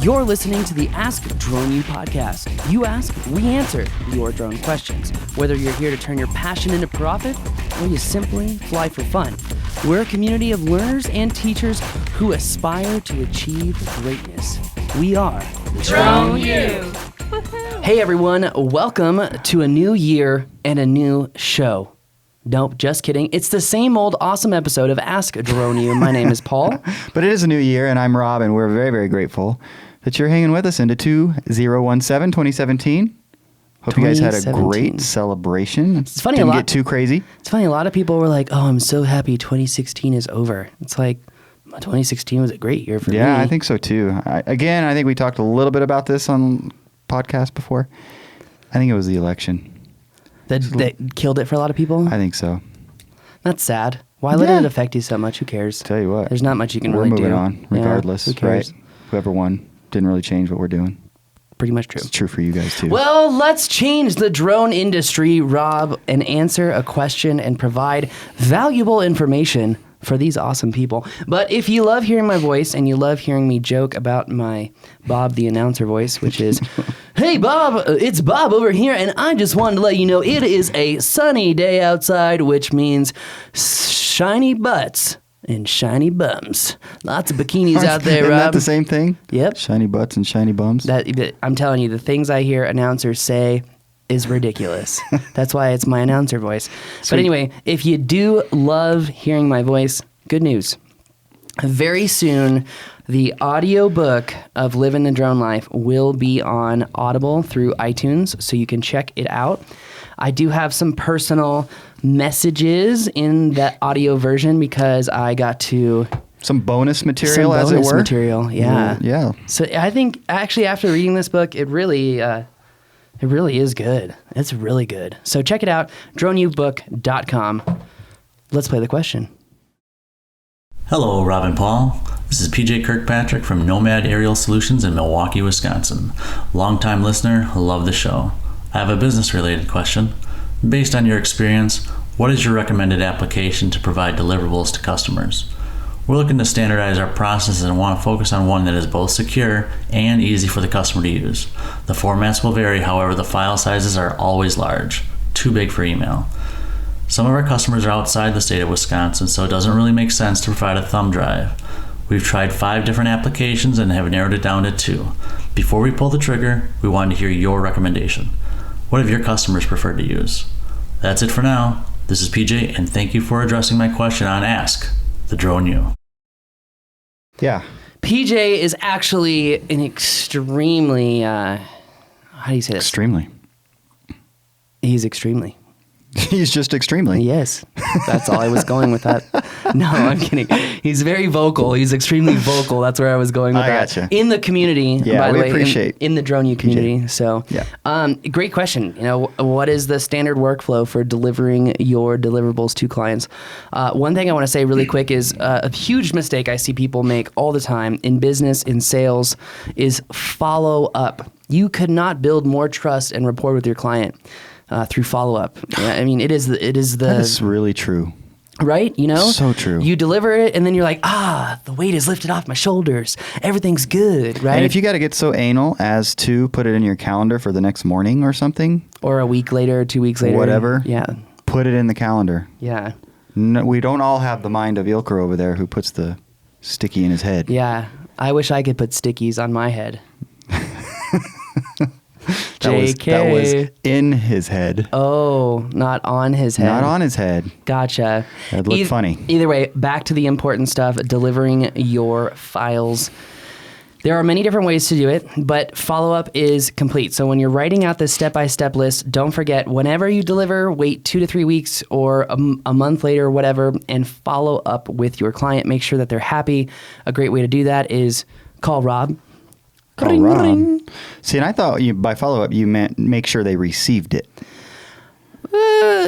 You're listening to the Ask Drone U podcast. You ask, we answer your drone questions. Whether you're here to turn your passion into profit or you simply fly for fun, we're a community of learners and teachers who aspire to achieve greatness. We are Drone U. Hey everyone, welcome to a new year and a new show. Nope, just kidding. It's the same old awesome episode of Ask Drone U. My name is Paul. But it is a new year, and I'm Rob, and we're very, very grateful that you're hanging with us into 2017. Hope you guys had a great celebration. It's funny, Didn't get too crazy. It's funny, a lot of people were like, oh, I'm so happy 2016 is over. It's like, 2016 was a great year for me. Yeah, I think so too. I think we talked a little bit about this on podcast before. I think it was the election. That killed it for a lot of people? I think so. That's sad. Why let it affect you so much? Who cares? Tell you what. There's not much you can we're really do. We're moving on regardless, who cares? Right? Whoever won didn't really change what we're doing. Pretty much true. It's true for you guys too. Well, let's change the drone industry, Rob, and answer a question and provide valuable information for these awesome people. But if you love hearing my voice and you love hearing me joke about my Bob the announcer voice, which is, hey Bob, it's Bob over here, and I just wanted to let you know it is a sunny day outside, which means shiny butts and shiny bums. Lots of bikinis out there, Rob. Isn't that the same thing? Yep. Shiny butts and shiny bums? I'm telling you, the things I hear announcers say is ridiculous. That's why it's my announcer voice. Sweet. But anyway, if you do love hearing my voice, good news. Very soon, the audiobook of Living the Drone Life will be on Audible through iTunes, so you can check it out. I do have some personal messages in that audio version because I got to... Some bonus material, as it were? Some bonus material, yeah. Yeah. So I think, actually, after reading this book, it really is good. It's really good. So check it out, droneubook.com. Let's play the question. Hello, Rob and Paul. This is PJ Kirkpatrick from Nomad Aerial Solutions in Milwaukee, Wisconsin. Longtime listener, love the show. I have a business-related question. Based on your experience, what is your recommended application to provide deliverables to customers? We're looking to standardize our processes and want to focus on one that is both secure and easy for the customer to use. The formats will vary, however, the file sizes are always large, too big for email. Some of our customers are outside the state of Wisconsin, so it doesn't really make sense to provide a thumb drive. We've tried 5 different applications and have narrowed it down to 2. Before we pull the trigger, we wanted to hear your recommendation. What have your customers preferred to use? That's it for now. This is PJ, and thank you for addressing my question on Ask the Drone U. Yeah. PJ is actually an extremely, how do you say this? Extremely. He's extremely. He's just extremely. Yes. That's all I was going with that. No, I'm kidding. He's very vocal. He's extremely vocal. That's where I was going with that. Gotcha. In the community, yeah, by the way. Appreciate in the Drone U community. PJ. So, yeah. Great question. You know, what is the standard workflow for delivering your deliverables to clients? One thing I want to say really quick is a huge mistake I see people make all the time in business, in sales, is follow up. You could not build more trust and rapport with your client through follow-up. Yeah, I mean, it is the... That is really true. Right? You know? So true. You deliver it, and then you're like, the weight is lifted off my shoulders. Everything's good, right? And if you got to get so anal as to put it in your calendar for the next morning or something. Or a week later, 2 weeks later. Whatever. Yeah. Put it in the calendar. Yeah. No, we don't all have the mind of Ilker over there who puts the sticky in his head. Yeah. I wish I could put stickies on my head. That was in his head. Oh, not on his head. Not on his head. Gotcha. That'd look funny. Either way, back to the important stuff, delivering your files. There are many different ways to do it, but follow-up is complete. So when you're writing out this step-by-step list, don't forget, whenever you deliver, wait 2 to 3 weeks or a month later or whatever, and follow up with your client. Make sure that they're happy. A great way to do that is call Rob. Ring, ring. See, and I thought by follow-up you meant make sure they received it.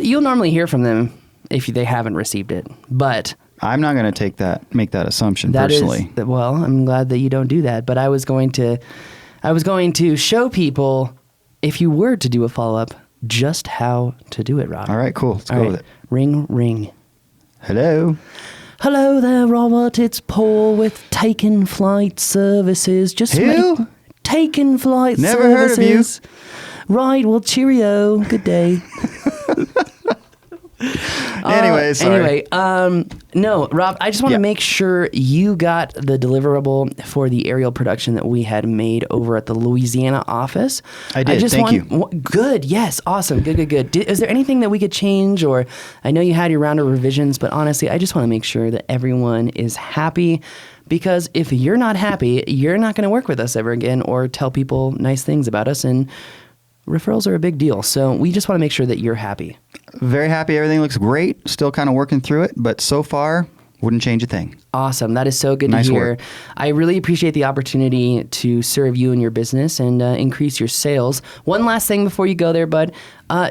You'll normally hear from them if they haven't received it, but I'm not going to make that assumption personally. Well, I'm glad that you don't do that, but I was going to show people, if you were to do a follow-up, just how to do it, Rob. All right, cool. Let's go with it. Ring, ring. Hello. Hello there, Robert. It's Paul with Taken Flight Services. Who? Taken Flight Never Services. heard of you. Right. Well, cheerio. Good day. Anyway, sorry. No, Rob, I just want to Yeah. make sure you got the deliverable for the aerial production that we had made over at the Louisiana office. I did. Thank you. Good. Yes. Awesome. Good. Is there anything that we could change? Or I know you had your round of revisions, but honestly, I just want to make sure that everyone is happy. Because if you're not happy, you're not going to work with us ever again or tell people nice things about us. And referrals are a big deal. So we just want to make sure that you're happy. Very happy. Everything looks great. Still kind of working through it, but so far, wouldn't change a thing. Awesome. That is so good Nice to hear. work. I really appreciate the opportunity to serve you and your business and increase your sales. One last thing before you go there, bud.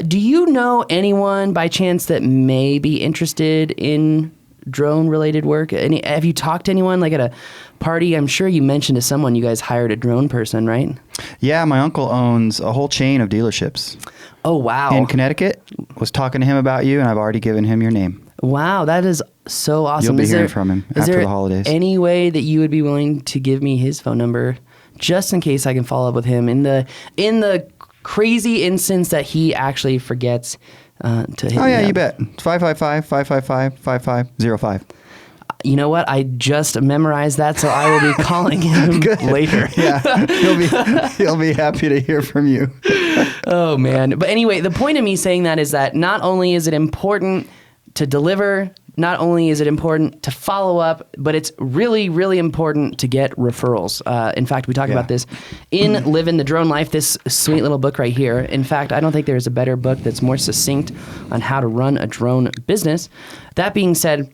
Do you know anyone by chance that may be interested in drone-related work? Have you talked to anyone like at a party? I'm sure you mentioned to someone you guys hired a drone person, right? Yeah, my uncle owns a whole chain of dealerships Oh, wow. in Connecticut. Was talking to him about you, and I've already given him your name. Wow, that is so awesome. You'll be Is hearing there- from him is after there the holidays. Any way that you would be willing to give me his phone number just in case I can follow up with him in the crazy instance that he actually forgets to hit Oh, me yeah, up? you bet. 555-555-5505. You know what? I just memorized that, so I will be calling him later. Yeah, he'll be happy to hear from you. Oh, man. But anyway, the point of me saying that is that not only is it important to deliver, not only is it important to follow up, but it's really, really important to get referrals. In fact, we talk about this in Living the Drone Life, this sweet little book right here. In fact, I don't think there's a better book that's more succinct on how to run a drone business. That being said,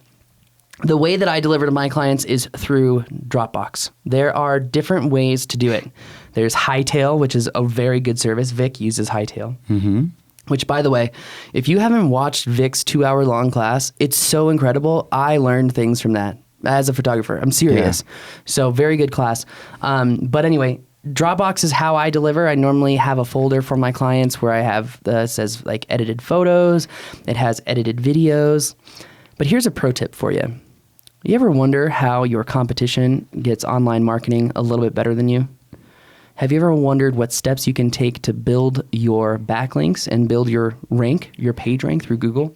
the way that I deliver to my clients is through Dropbox. There are different ways to do it. There's Hightail, which is a very good service. Vic uses Hightail. Mm-hmm. Which, by the way, if you haven't watched Vic's 2-hour-long class, it's so incredible. I learned things from that as a photographer. I'm serious. Yeah. So very good class. But anyway, Dropbox is how I deliver. I normally have a folder for my clients where I have says like edited photos. It has edited videos. But here's a pro tip for you. You ever wonder how your competition gets online marketing a little bit better than you? Have you ever wondered what steps you can take to build your backlinks and build your rank, your page rank through Google?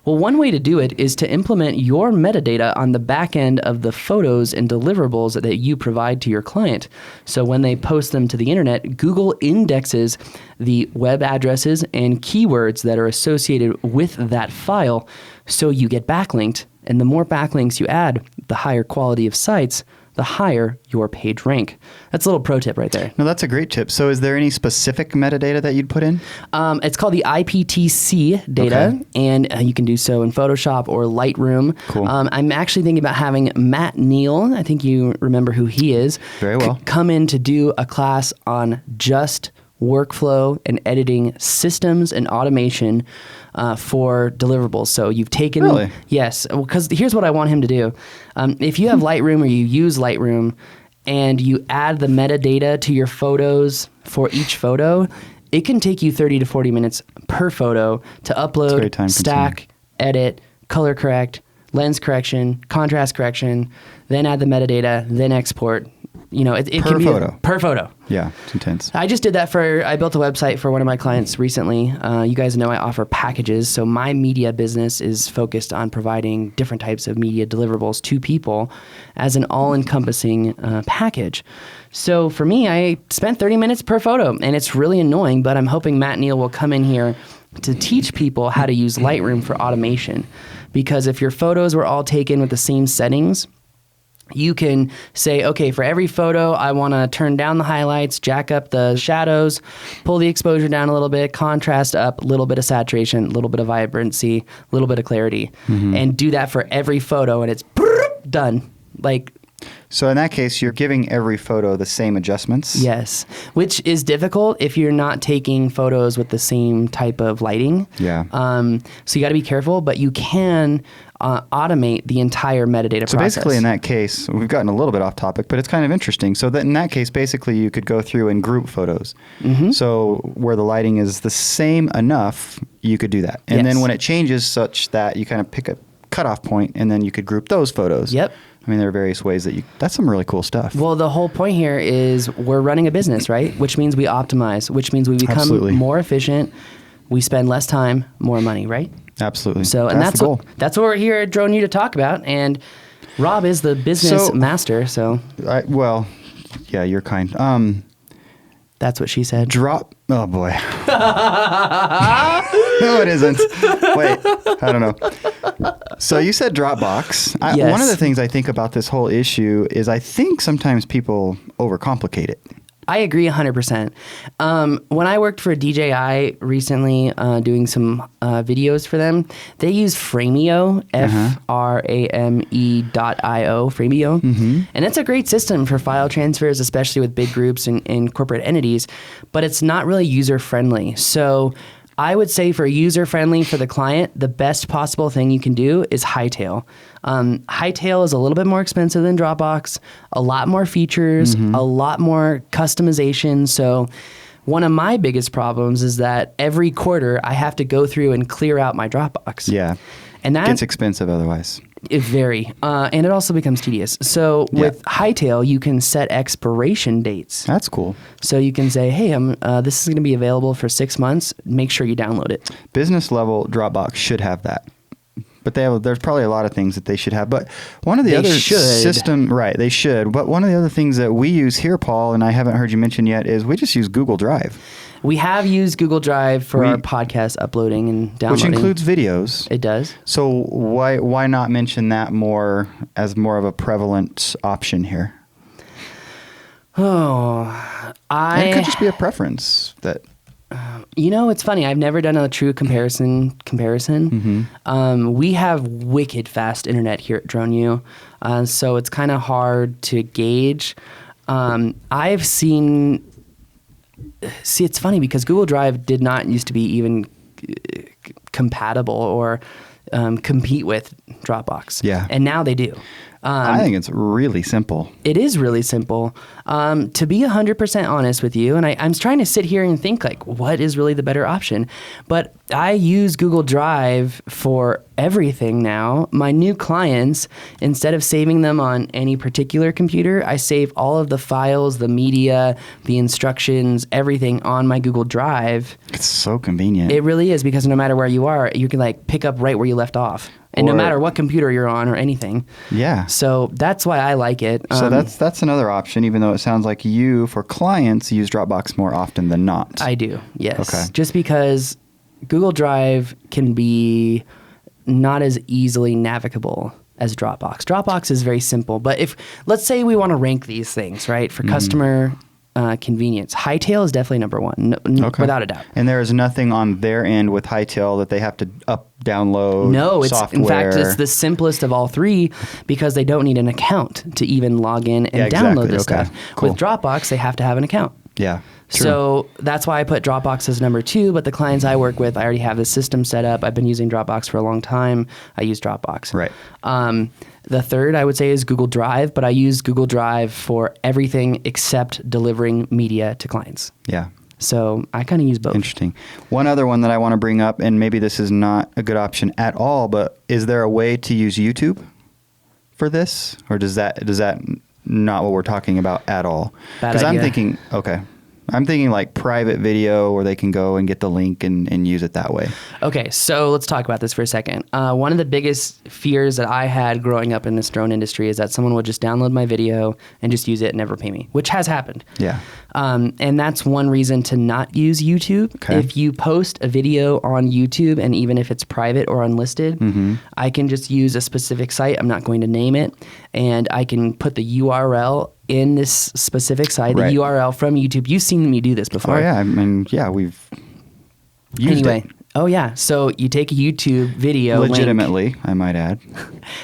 Well, one way to do it is to implement your metadata on the back end of the photos and deliverables that you provide to your client. So when they post them to the internet, Google indexes the web addresses and keywords that are associated with that file, so you get backlinked. And the more backlinks you add, the higher quality of sites, the higher your page rank. That's a little pro tip right there. No, that's a great tip. So is there any specific metadata that you'd put in? It's called the IPTC data, and you can do so in Photoshop or Lightroom. Cool. I'm actually thinking about having Matt Neal, I think you remember who he is, Very well. come in to do a class on just workflow and editing systems and automation for deliverables. So you've taken... Really? Yes, because here's what I want him to do. If you have Lightroom or you use Lightroom and you add the metadata to your photos for each photo, it can take you 30 to 40 minutes per photo to very upload, time-consuming. stack, edit, color correct, lens correction, contrast correction, then add the metadata, then export. You know, it Per can be photo. per photo. Yeah, it's intense. I just did that I built a website for one of my clients recently. You guys know I offer packages. So my media business is focused on providing different types of media deliverables to people as an all-encompassing package. So for me, I spent 30 minutes per photo, and it's really annoying, but I'm hoping Matt Neal will come in here to teach people how to use Lightroom for automation. Because if your photos were all taken with the same settings, you can say, okay, for every photo, I want to turn down the highlights, jack up the shadows, pull the exposure down a little bit, contrast up, a little bit of saturation, a little bit of vibrancy, a little bit of clarity, and do that for every photo, and it's done. So in that case, you're giving every photo the same adjustments? Yes, which is difficult if you're not taking photos with the same type of lighting. Yeah. So you got to be careful, but you can automate the entire metadata So process. basically in that case, we've gotten a little bit off topic, but it's kind of interesting. So that in that case, basically you could go through and group photos. Mm-hmm. So where the lighting is the same enough, you could do that. And Yes. then when it changes such that you kind of pick a cutoff point, and then you could group those photos. Yep. I mean, there are various ways that's some really cool stuff. Well, the whole point here is we're running a business, right? Which means we optimize, which means we become Absolutely. more efficient. We spend less time, more money, right? Absolutely. So, and that's the goal. that's what we're here at Drone U to talk about. And Rob is the business master, so yeah, you're kind. that's what she said. Oh boy. No, it isn't. Wait, I don't know. So you said Dropbox. Yes. One of the things I think about this whole issue is I think sometimes people overcomplicate it. I agree 100%. When I worked for DJI recently, doing some videos for them, they use Frameo, Frame.io, Frameo. And it's a great system for file transfers, especially with big groups and corporate entities, but it's not really user-friendly. So I would say for user-friendly for the client, the best possible thing you can do is Hightail. Hightail is a little bit more expensive than Dropbox, a lot more features, a lot more customization. So one of my biggest problems is that every quarter I have to go through and clear out my Dropbox. Yeah. And that gets expensive otherwise. It very, and it also becomes tedious. So with Hightail, you can set expiration dates. That's cool. So you can say, hey, this is going to be available for 6 months. Make sure you download it. Business level Dropbox should have that. But there's probably a lot of things that they should have. But one of the other system, right, they should. But one of the other things that we use here, Paul, and I haven't heard you mention yet, is we just use Google Drive. We have used Google Drive for our podcast uploading and downloading. Which includes videos. It does. So why not mention that more as more of a prevalent option here? And it could just be a preference that... it's funny. I've never done a true comparison. We have wicked fast internet here at Drone U, so it's kind of hard to gauge. I've seen... See, it's funny because Google Drive did not used to be even compatible or compete with Dropbox. Yeah. And now they do. I think it's really simple. It is really simple. To be 100% honest with you, and I'm trying to sit here and think like, what is really the better option? But I use Google Drive for everything now. My new clients, instead of saving them on any particular computer, I save all of the files, the media, the instructions, everything on my Google Drive. It's so convenient. It really is, because no matter where you are, you can like pick up right where you left off. And no matter what computer you're on or anything. Yeah. So that's why I like it. So that's another option, even though it sounds like you, for clients, use Dropbox more often than not. I do, yes. Okay. Just because Google Drive can be not as easily navigable as Dropbox. Dropbox is very simple. But let's say we want to rank these things, right, for customer convenience. Hightail is definitely number one, without a doubt. And there is nothing on their end with Hightail that they have to download software. In fact, it's the simplest of all three because they don't need an account to even log in and download this stuff. Cool. With Dropbox, they have to have an account. Yeah. True. So that's why I put Dropbox as number 2, but the clients I work with, I already have the system set up. I've been using Dropbox for a long time. I use Dropbox. Right. The third, I would say, is Google Drive, but I use Google Drive for everything except delivering media to clients. Yeah. So I kind of use both. Interesting. One other one that I want to bring up, and maybe this is not a good option at all, but is there a way to use YouTube for this? Or does that not what we're talking about at all? Because I'm thinking like private video where they can go and get the link and use it that way. Okay, so let's talk about this for a second. One of the biggest fears that I had growing up in this drone industry is that someone would just download my video and just use it and never pay me, which has happened. Yeah. And that's one reason to not use YouTube. Okay. If you post a video on YouTube, and even if it's private or unlisted, I can just use a specific site. I'm not going to name it. And I can put the URL in this specific site, the URL from YouTube. You've seen me do this before. Oh, yeah. I mean, yeah, we've used it. Oh, yeah. So you take a YouTube video legitimately, link, I might add.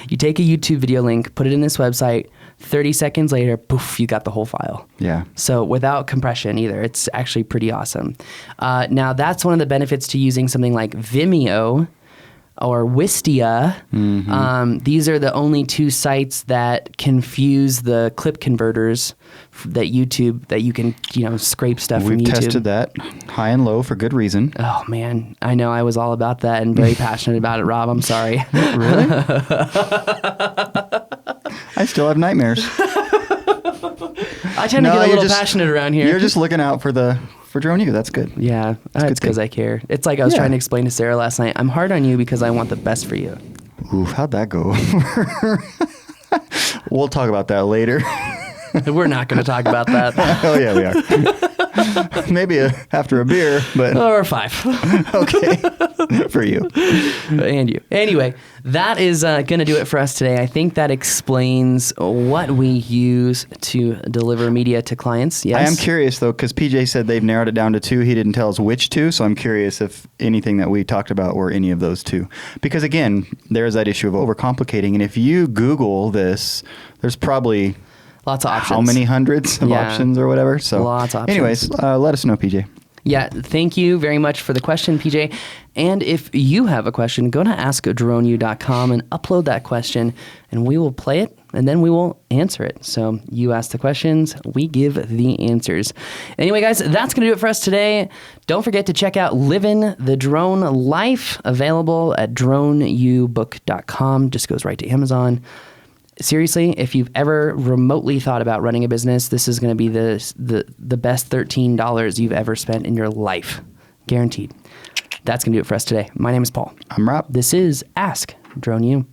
You take a YouTube video link, put it in this website, 30 seconds later, poof, you got the whole file. Yeah. So without compression either. It's actually pretty awesome. Now, that's one of the benefits to using something like Vimeo. or Wistia. These are the only two sites that confuse the clip converters that you can, scrape stuff from We've YouTube. tested that high and low for good reason. Oh man, I know I was all about that and very passionate about it, Rob. I'm sorry. Really? I still have nightmares. I tend to get a little passionate around here. You're just looking out for Drone U. That's good. Yeah, that's because I care. It's like I was trying to explain to Sarah last night. I'm hard on you because I want the best for you. Ooh, how'd that go? We'll talk about that later. We're not going to talk about that. Oh, yeah, we are. Maybe after a beer, but... Or 5. Okay, for you. And you. Anyway, that is going to do it for us today. I think that explains what we use to deliver media to clients. Yes? I am curious, though, because PJ said they've narrowed it down to 2. He didn't tell us which 2, so I'm curious if anything that we talked about were any of those 2. Because, again, there's that issue of overcomplicating, and if you Google this, there's probably... Lots of options. How many hundreds of options or whatever? So, lots of options. Anyways, let us know, PJ. Yeah, thank you very much for the question, PJ. And if you have a question, go to askdroneu.com and upload that question, and we will play it, and then we will answer it. So you ask the questions, we give the answers. Anyway, guys, that's going to do it for us today. Don't forget to check out Livin' the Drone Life, available at droneubook.com. Just goes right to Amazon. Seriously, if you've ever remotely thought about running a business, this is going to be the best $13 you've ever spent in your life. Guaranteed. That's going to do it for us today. My name is Paul. I'm Rob. This is Ask Drone U.